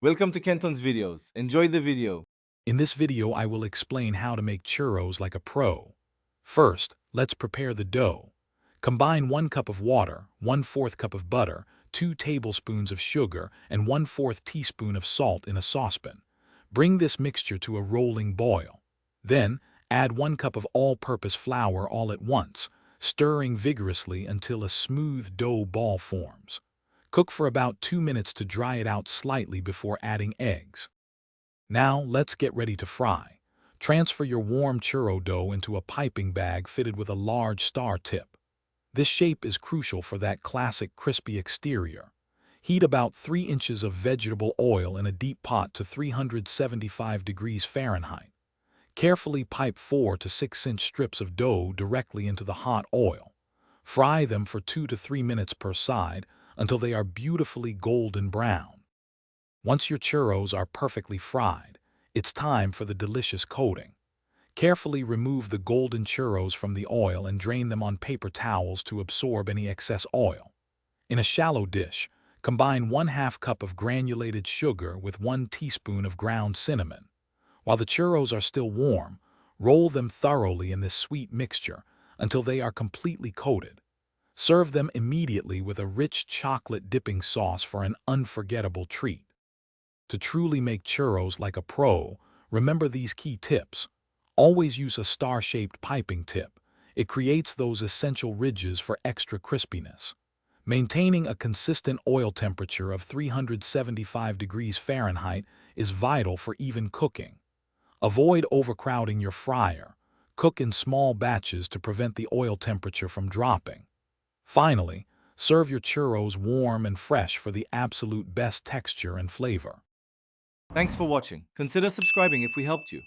Welcome to Kenton's videos. Enjoy the video. In this video, I will explain how to make churros like a pro. First, let's prepare the dough. Combine 1 cup of water, 1/4 cup of butter, 2 tablespoons of sugar, and 1/4 teaspoon of salt in a saucepan. Bring this mixture to a rolling boil. Then, add 1 cup of all-purpose flour all at once, stirring vigorously until a smooth dough ball forms. Cook for about 2 minutes to dry it out slightly before adding eggs. Now, let's get ready to fry. Transfer your warm churro dough into a piping bag fitted with a large star tip. This shape is crucial for that classic crispy exterior. Heat about 3 inches of vegetable oil in a deep pot to 375 degrees Fahrenheit. Carefully pipe 4 to 6-inch strips of dough directly into the hot oil. Fry them for 2 to 3 minutes per side until they are beautifully golden brown. Once your churros are perfectly fried, it's time for the delicious coating. Carefully remove the golden churros from the oil and drain them on paper towels to absorb any excess oil. In a shallow dish, combine 1/2 cup of granulated sugar with 1 teaspoon of ground cinnamon. While the churros are still warm, roll them thoroughly in this sweet mixture until they are completely coated. Serve them immediately with a rich chocolate dipping sauce for an unforgettable treat. To truly make churros like a pro, remember these key tips. Always use a star-shaped piping tip. It creates those essential ridges for extra crispiness. Maintaining a consistent oil temperature of 375 degrees Fahrenheit is vital for even cooking. Avoid overcrowding your fryer. Cook in small batches to prevent the oil temperature from dropping. Finally, serve your churros warm and fresh for the absolute best texture and flavor. Thanks for watching. Consider subscribing if we helped you.